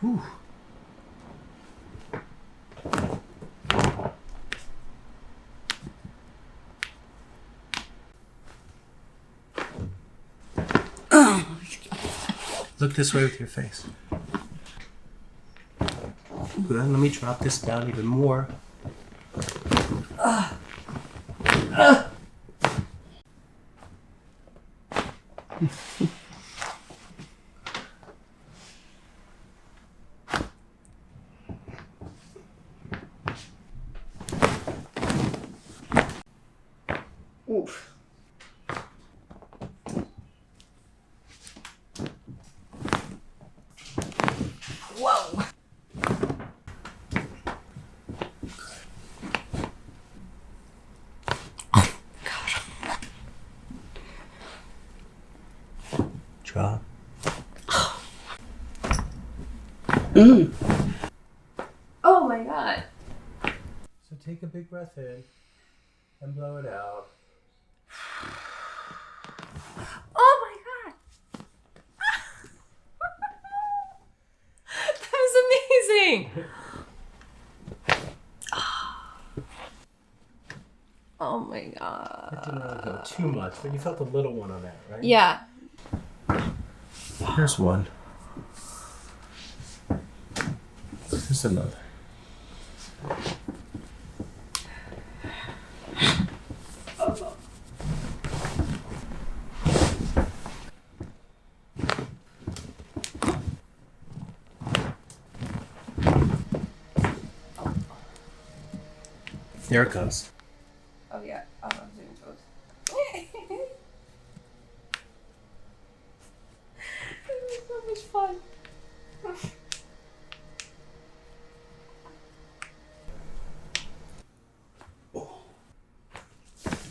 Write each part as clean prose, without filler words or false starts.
Whew. Look this way with your face. Good. Let me drop this down even more. Oof. Whoa. Drop. Oh my god. So take a big breath in and blow it out. Oh my god. That was amazing. Oh my god. That didn't really go too much, but you felt a little one on that, right? Yeah. Here's one. Here's another. There it goes. Oh yeah. Oh, I'm doing toes. This is so much fun.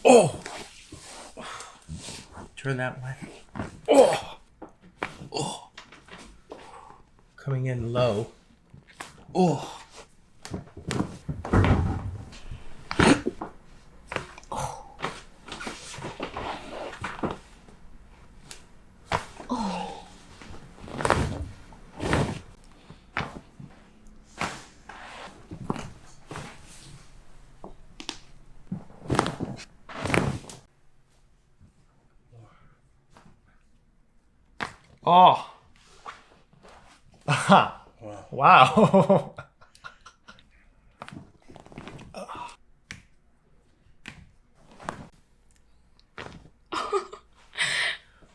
Oh! Turn that way. Oh! Oh! Coming in low. Oh! Oh! Aha! Wow!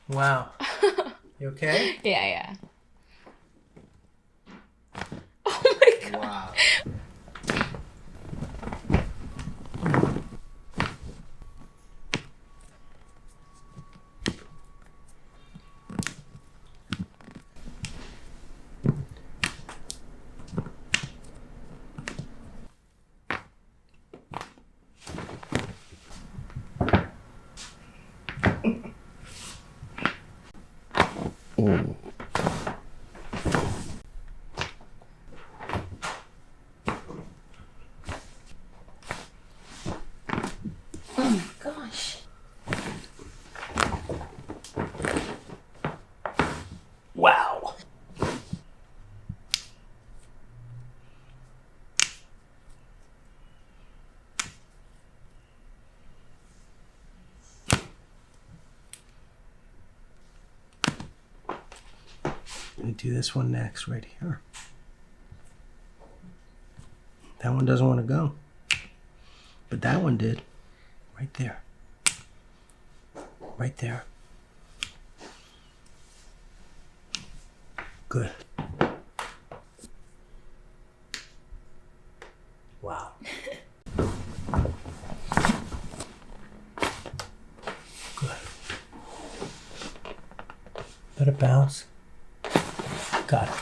Wow. You okay? Yeah, yeah. Oh my god. Wow. Oh. Oh my gosh. Wow. I'm gonna do this one next, right here. That one doesn't want to go. But that one did. Right there. Right there. Good. Wow. Good. Let it bounce. Got it.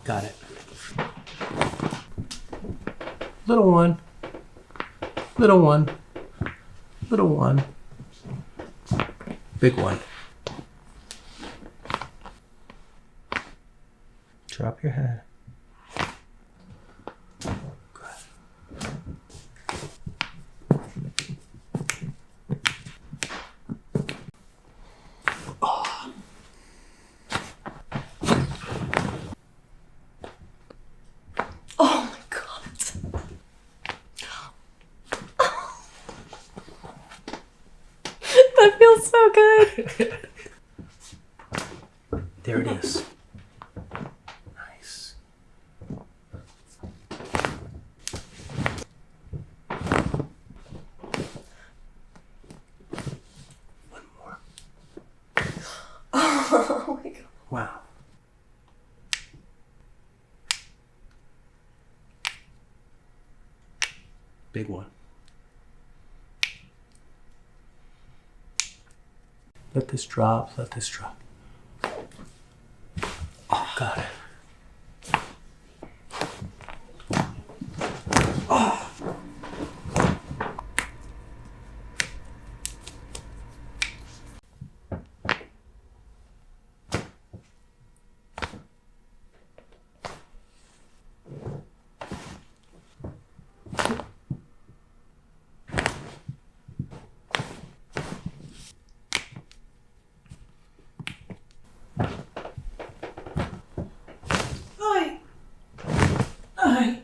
Got it. Little one. Little one. Little one. Big one. Drop your head. Oh my god. That feels so good. There it is. Nice. One more. Oh my god. Wow. Big one. Let this drop. Let this drop. Oh, got it. Hi. Hi.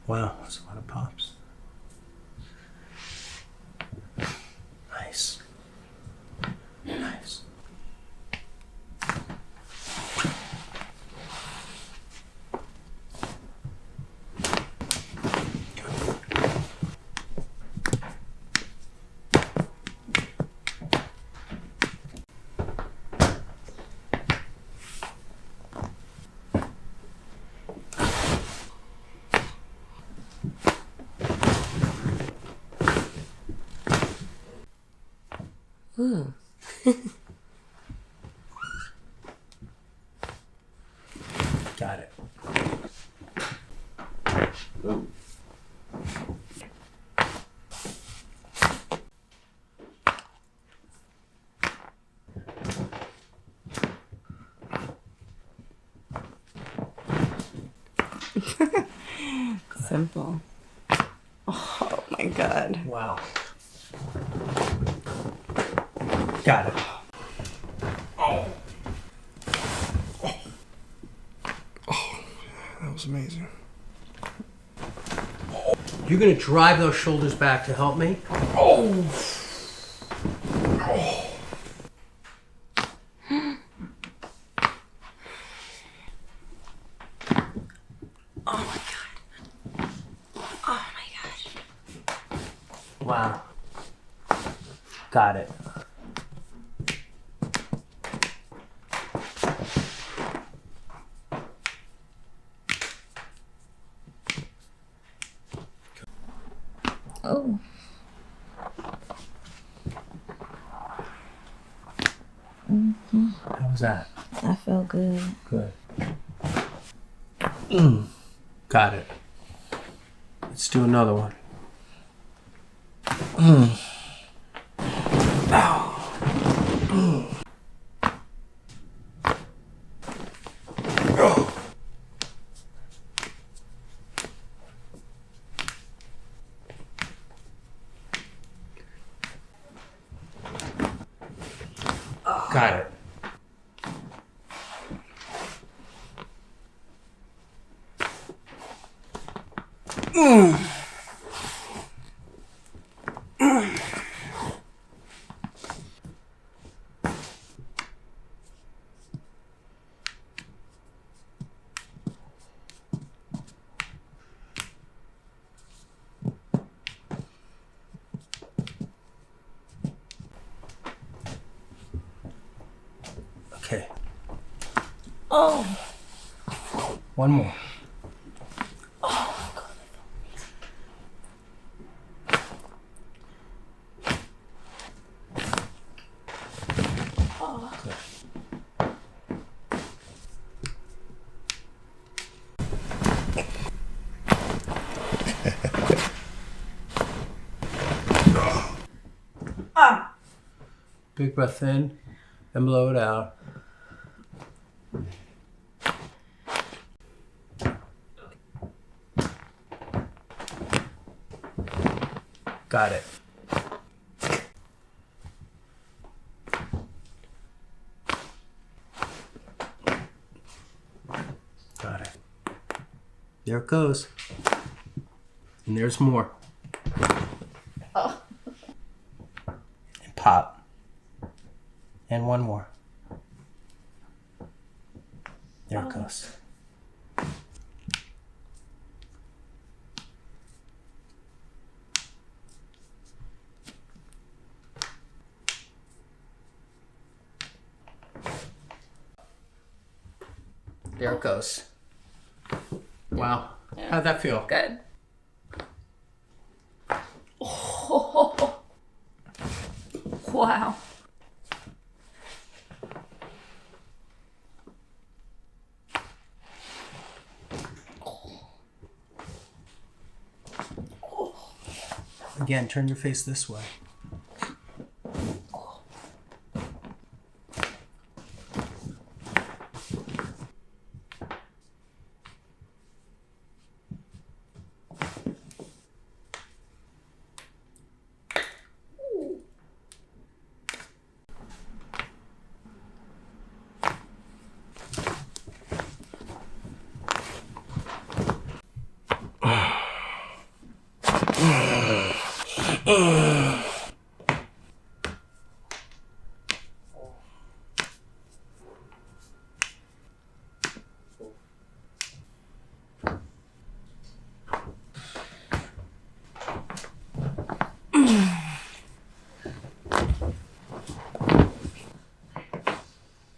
Wow, that's a lot of pops. Nice. Nice. Ooh. Got it. Simple. Oh my god. Wow. Got it. That was amazing. You're gonna drive those shoulders back to help me? Oh my god. Oh my gosh. Wow. Got it. Oh. How was that? That felt good. Good. Got it. Let's do another one. Got it. Okay. Oh. One more. Big breath in and blow it out. Got it. Got it. There it goes. And there's more. Oh. And pop. And one more. There it goes. There it goes. Wow. How'd that feel? Good. Oh. Wow. Again, turn your face this way.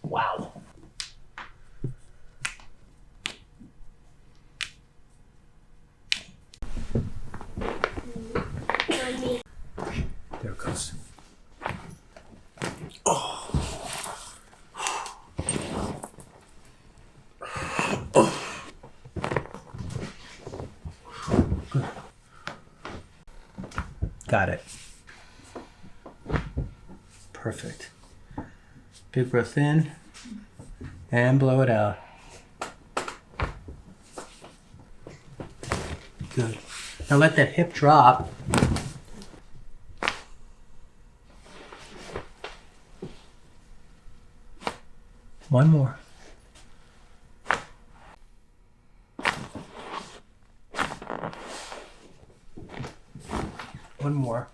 Wow. There it goes. Good. Got it. Perfect. Big breath in and blow it out. Good. Now let that hip drop. One more. One more.